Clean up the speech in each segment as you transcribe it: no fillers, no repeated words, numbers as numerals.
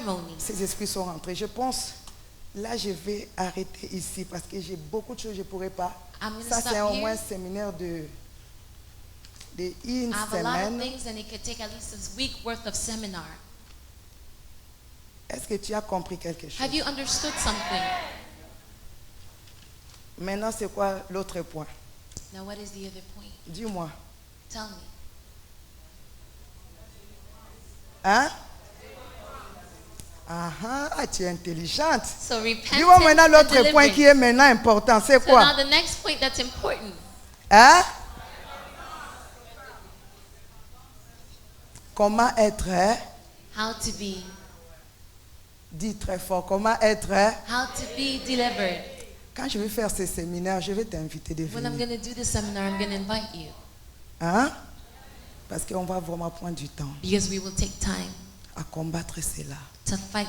ceremony. Ces esprits sont rentrés. Je pense, là je vais arrêter ici parce que j'ai beaucoup de choses, je ne pourrais pas. I'm gonna Ça stop c'est au here. moins un séminaire de une I have a lot of semaine. things and it could take at least a week worth of seminar. Est-ce que tu as compris quelque chose? Have you understood something? Maintenant c'est quoi l'autre point? Now what is the other point? Dis-moi. Tell me. Hein? Ah, tu es intelligente. So repentance Dis-moi maintenant and l'autre point deliverance. qui est maintenant important. C'est So quoi? now the next point that's important. Hein? Comment être, How to be. dis très fort, comment être, How to be delivered. quand je vais faire ces séminaires, je vais t'inviter de When I'm venir. going to do this seminar, I'm going to invite you. Hein? Parce qu'on va vraiment prendre du temps Because we will take time à combattre cela. to fight.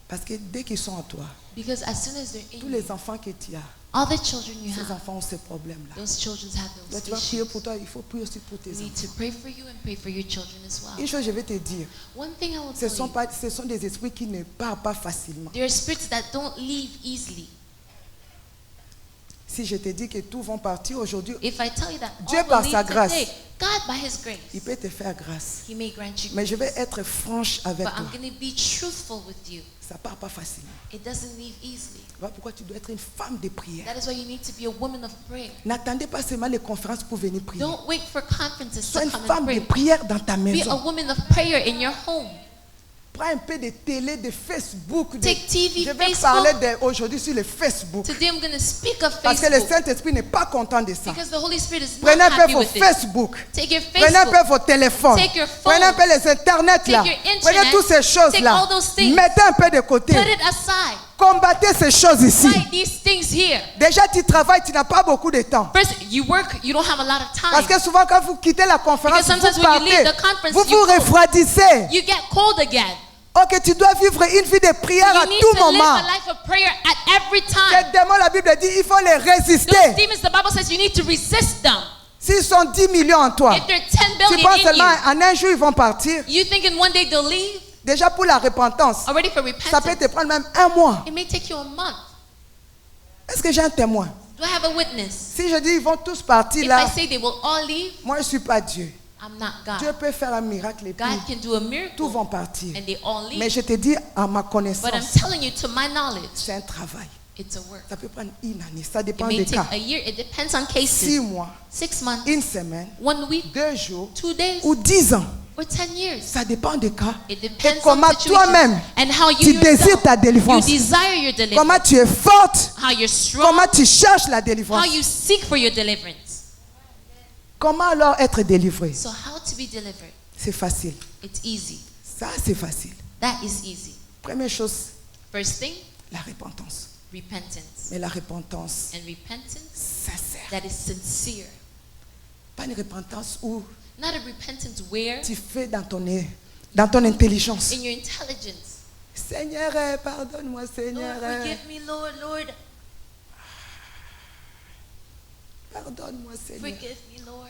Parce que dès qu'ils sont à toi, Because as soon as they're tous in you, les enfants que tu as, all the children you ces have, enfants ont ces problèmes-là. those children have Là, those tu vas prier issues. pour toi, il faut prier aussi pour tes We need enfants. to pray for you and pray for your children as well. Une chose, je vais te dire, One thing I will ce tell sont, you, ce sont des esprits qui ne partent pas facilement. there are spirits that don't leave easily. Si je te dis que tous vont partir aujourd'hui, If I tell you that Dieu all will par leave sa grâce, today, God by His grace, il peut te faire grâce. He may grant you Mais je vais grace. être franche avec But toi. I'm going to be truthful with you. Ça part pas facilement. It doesn't leave easily. Voilà pourquoi tu dois être une femme de prière. That is why you need to be a woman of prayer. N'attendez pas seulement les conférences pour venir prier. Don't wait for conferences Sois to une come and femme de pray. prière dans ta Be a maison. woman of prayer in your home. Prends un peu de télé, de Facebook. Take TV, je vais Facebook. parler aujourd'hui sur le Facebook. Today I'm going to speak of Parce que le Facebook. Saint-Esprit n'est pas content de ça. Because the Holy Spirit is not Prenez un peu happy vos with it. Facebook. Take your Prenez un peu Facebook. vos téléphones. Take your phone. Prenez un peu les internets là. Take your internet. Prenez toutes ces Take choses-là. all those things. Mettez un peu de côté. Put it aside. Combattez ces choses ici. Fight these things here. Déjà, tu travailles, tu n'as pas beaucoup de temps. First, you work, you don't have a lot of Parce time. que souvent, quand vous quittez la conférence, Because sometimes vous when you partez, leave the conference, vous you vous go. refroidissez. You get cold again. Ok, tu dois vivre une vie de prière You à need tout to live moment. a life of prayer at every Les time. démons, la Bible dit, il faut les Those résister. demons, the Bible says you need to resist them. S'ils sont 10 millions en toi, If they're 10 tu billion penses in seulement you, en un jour ils vont partir. you think in one day they'll leave? Déjà pour la repentance, Already for ça peut repentance, te prendre même un mois. it may take you a month. Est-ce que j'ai un témoin? Do I have a witness? Si je dis ils vont tous partir If I là, say they will all leave, moi je ne suis pas Dieu. I'm not Dieu God. peut faire un miracle et puis God can do a tous miracle vont partir. and they all Mais leave. je te dis à ma But I'm connaissance, telling you, to my knowledge, c'est un travail. it's a work. Ça peut prendre une année, ça It dépend may des take cas. a year. It depends on 6 cases. mois, 6 months, une semaine, 1 week, 2 jours 2 days, ou 10 ans. or 10 years. Ça dépend des cas. It Et depends comment on situation toi-même, and how you tu désires yourself, ta you délivrance. desire your deliverance, Comment tu es forte. how you're strong, Comment tu cherches la délivrance. how you seek for your deliverance. Comment alors être délivré? So how to be delivered? C'est facile. It's easy. Ça, c'est facile. That is easy. Première chose, First thing, la repentance. repentance. Mais la repentance And repentance sincère. that is sincere. Pas une repentance où Not a repentance where tu fais dans ton intelligence. in your intelligence. Seigneur, pardonne-moi, Seigneur. Lord, forgive me, Lord, Lord. Pardonne-moi, Seigneur. Forgive me, Lord.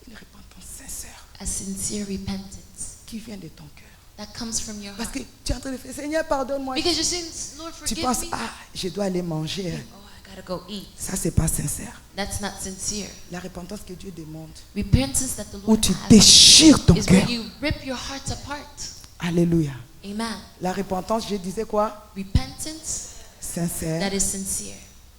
Une repentance sincère A sincere repentance qui vient de ton cœur. that comes from your Parce heart. que tu es en train de faire, Seigneur, pardonne-moi. Because you're saying, Lord, Tu forgive penses, me. ah, je dois aller manger. Oh, I gotta go eat. Ça, c'est pas sincère. That's not sincere. La repentance que Dieu demande, Repentance that the où Lord tu has déchires ton is where cœur. you rip your heart apart. Alléluia. Amen. La repentance, je disais quoi? Repentance Sincère. that is sincere.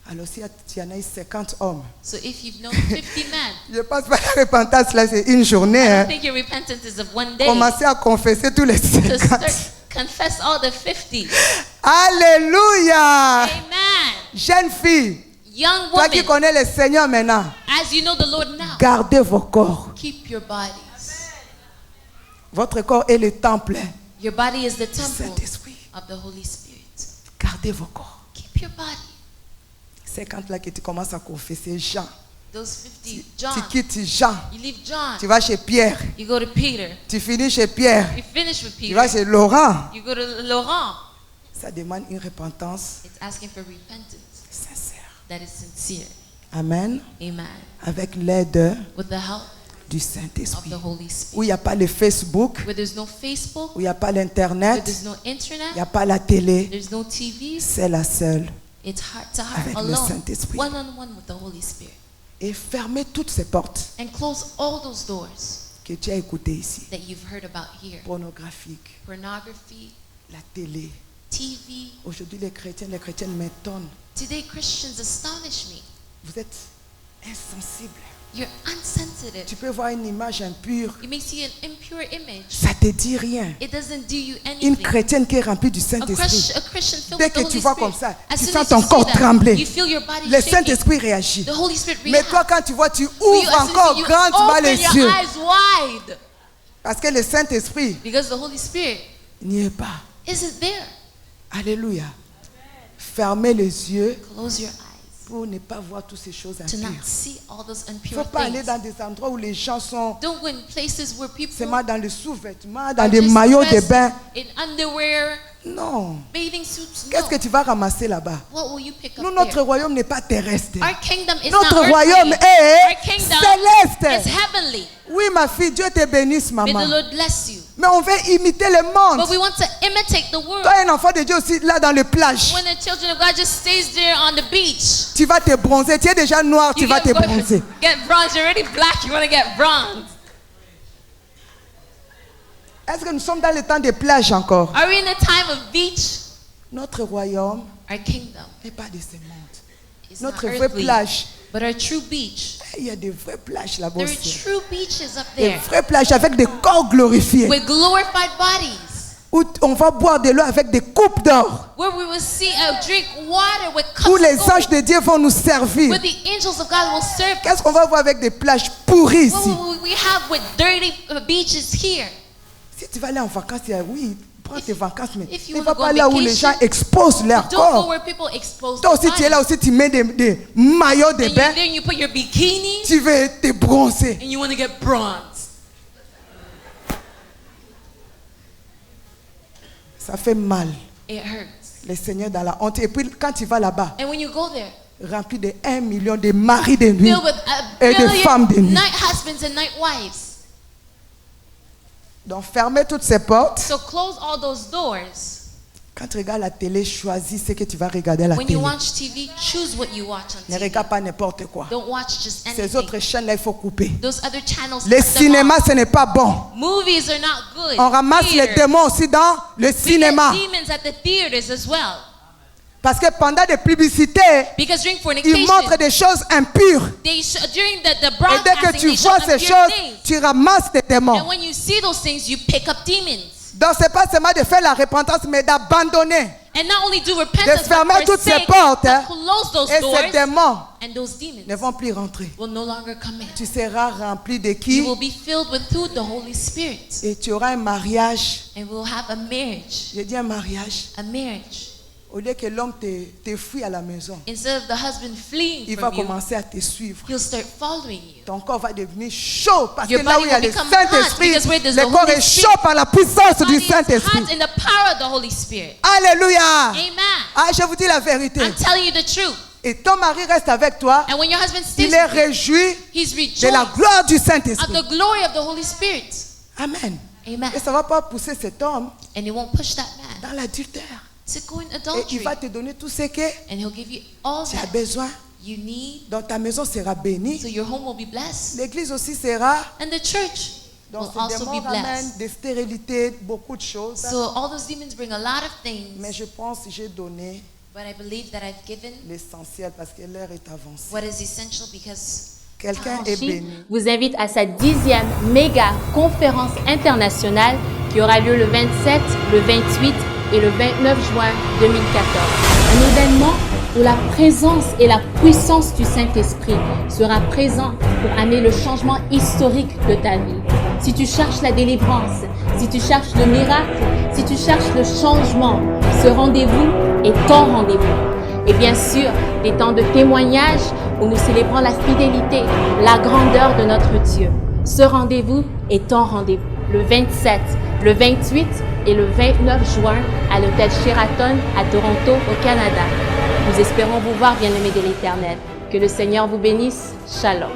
Alors, si tu en as eu 50 hommes, So if you've known 50 men, je pense pas que la repentance, là, c'est une journée. I Hein. don't think your repentance is of one day. Commencez à confesser tous les To 50. start, confess all the 50. Alléluia. Amen. Jeune fille, Young toi qui woman, connais le Seigneur maintenant, as you know the Lord now, gardez vos corps. keep your bodies. Votre corps est le temple Your body is the du temple Saint-Esprit. of the Holy Spirit. Gardez vos corps. Keep your body. 50 là que tu commences à confesser Jean. Those 50, Tu John, quittes Jean. you leave John, Tu vas chez Pierre. you go to Peter, Tu finis chez Pierre. you finish with Tu vas Peter, chez Laurent. you go to Laurent. Ça demande une repentance It's asking for repentance sincère. that is sincere. Amen. Amen. Avec l'aide With the help du of Saint-Esprit. the Holy Spirit. Où il n'y a pas le Facebook, Where there's no Facebook, où il n'y a pas where l'Internet, there's no il n'y a internet, pas la télé. there's no TVs. C'est la seule. It's heart to heart, Avec le alone, Saint-Esprit. one-on-one with the Holy Spirit. Et fermez toutes ces portes And close all those doors que tu as écoutées ici. that you've heard about here. Pornographique, Pornography, la télé. TV. Aujourd'hui, les chrétiennes m'étonnent. Today, Christians astonish me. Vous êtes insensibles. You're insensitive. Tu peux voir une image impure. You may see an impure image. Ça te dit rien. It doesn't do you Une anything. chrétienne qui est remplie du A Saint-Esprit. Christian filled Dès with the que tu Holy vois Spirit. comme ça, As tu soon sens as ton you see corps that, trembler. you feel your body Le shaking. Saint-Esprit réagit. The Holy Spirit Mais reacts. toi, quand tu vois, tu But ouvres you, as soon as encore you grandement les open yeux. your eyes wide, Parce que le Saint-Esprit because the Holy Spirit n'y est pas. isn't there. Alléluia. Fermez les yeux Close your eyes pour ne pas voir toutes ces choses to not impures. see all those Il ne impure faut pas aller things. dans des endroits où les gens sont Don't go in places where people seulement dans les sous-vêtements, are dans des just maillots de dressed bain. in underwear, Non. bathing suits. Qu'est-ce que No. tu vas ramasser là-bas? What will you pick Nous, up notre there? royaume n'est pas terrestre. Our kingdom is Notre not royaume earthly. est Our kingdom céleste. is heavenly. Oui, ma fille, Dieu te bénisse, May maman. the Lord bless you. Mais on veut imiter le monde. But we want to imitate the world. Toi, un enfant de Dieu aussi, là dans le plage. When the children of God just stays there on the beach, Tu vas te bronzer. Tu es déjà noir, tu you vas te get bronzer. bronze. You're already black. You want to get bronze. Est-ce que nous sommes dans le temps des plages encore? Are we in the time of beach? Notre royaume Our kingdom n'est pas de ce monde. is not Notre vraie earthly, plage, but our true beach. il y a des vraies plages là-bas There are aussi. true beaches up Des there vraies plages avec des corps glorifiés. with glorified bodies, Où on va boire de l'eau avec des coupes d'or. where we will see drink water with cups Où les of gold, anges de Dieu vont nous servir. where the angels of God will serve. Qu'est-ce qu'on va voir avec des plages pourries What ici? will we have with dirty beaches here? Si tu vas aller en vacances, oui, prends tes vacances, mais if you ne wanna va go pas on là où les vacation, gens exposent leur Don't go corps. where people expose Toi their aussi, tu es là bodies. aussi, tu mets des maillots de And bain, then you put your bikini tu veux te bronzer. and you want to get bronze. Ça fait mal. It hurts. Le Seigneur dans la honte. Et puis quand tu vas là-bas, And when you go there, rempli de 1 million de maris de nuit filled with a et de femmes de billion nuit. night husbands and night wives. Donc fermez toutes ces portes. So close all those doors. Quand tu regardes la télé, choisis ce que tu vas regarder à la When télé. you watch TV, choose what you watch on Ne TV. regarde pas n'importe quoi. Don't watch just Ces anything. autres chaînes-là, il faut couper. Those other channels, Le cut them cinéma, off. ce n'est pas bon. Movies are not good. On ramasse les Theater. démons aussi dans le We cinéma. get demons at the theaters as well. Parce que pendant des publicités, Because during ils fornication, montrent des choses impures. during the Et dès que broadcasting, tu they show vois ces impure choses, things. tu ramasses des démons. And when you see those things, you pick up demons. Donc, ce n'est pas seulement de faire la repentance, mais d'abandonner. And not only do repentance, De fermer but toutes ces forsake, portes, to hein. close those Et doors, ces démons and those demons ne vont plus rentrer. will no longer come in. Tu seras rempli de You qui? will be filled with who? The Holy Spirit. Et tu auras un mariage. And we'll have a marriage. Je dis un mariage. A marriage. Au lieu que l'homme te fuit à la maison, Instead of the husband fleeing il va from you, commencer à te suivre. he'll start following you. Ton corps va devenir chaud parce Your que là où body il y a will le become Saint-Esprit, hot because where there's le the corps Holy est Spirit, chaud par la puissance du Body is Saint-Esprit. hot in the power of the Holy Spirit. Alléluia. Amen. Ah, je vous dis la vérité. I'm telling you the truth. Et ton mari reste avec toi. And when your husband stays Il est with you, réjoui he's de la rejoiced gloire du at Saint-Esprit. the glory of the Holy Spirit. Amen. Amen. Et ça ne va pas pousser cet homme And it won't push that man dans l'adultère. to go in Et il adultery. va te donner tout ce que And he'll give you all tu as that besoin. you need, Donc ta maison sera bénie. so your home will be blessed. L'église aussi sera. And the church will Donc ces also démons be ramènent blessed. des stérilités, beaucoup de choses. So all those demons bring a lot of Mais things, je pense que j'ai donné but I believe that I've given l'essentiel parce que l'heure est avancée. what is essential because Quelqu'un est Franchi béni. vous invite à sa 10e méga conférence internationale qui aura lieu le 27, le 28 et le 29 juin 2014. Un événement où la présence et la puissance du Saint-Esprit sera présent pour amener le changement historique de ta vie. Si tu cherches la délivrance, si tu cherches le miracle, si tu cherches le changement, ce rendez-vous est ton rendez-vous. Et bien sûr, des temps de témoignage où nous célébrons la fidélité, la grandeur de notre Dieu. Ce rendez-vous est ton rendez-vous. Le 27, le 28 et le 29 juin à l'hôtel Sheraton à Toronto, au Canada. Nous espérons vous voir, bien-aimés de l'Éternel. Que le Seigneur vous bénisse. Shalom.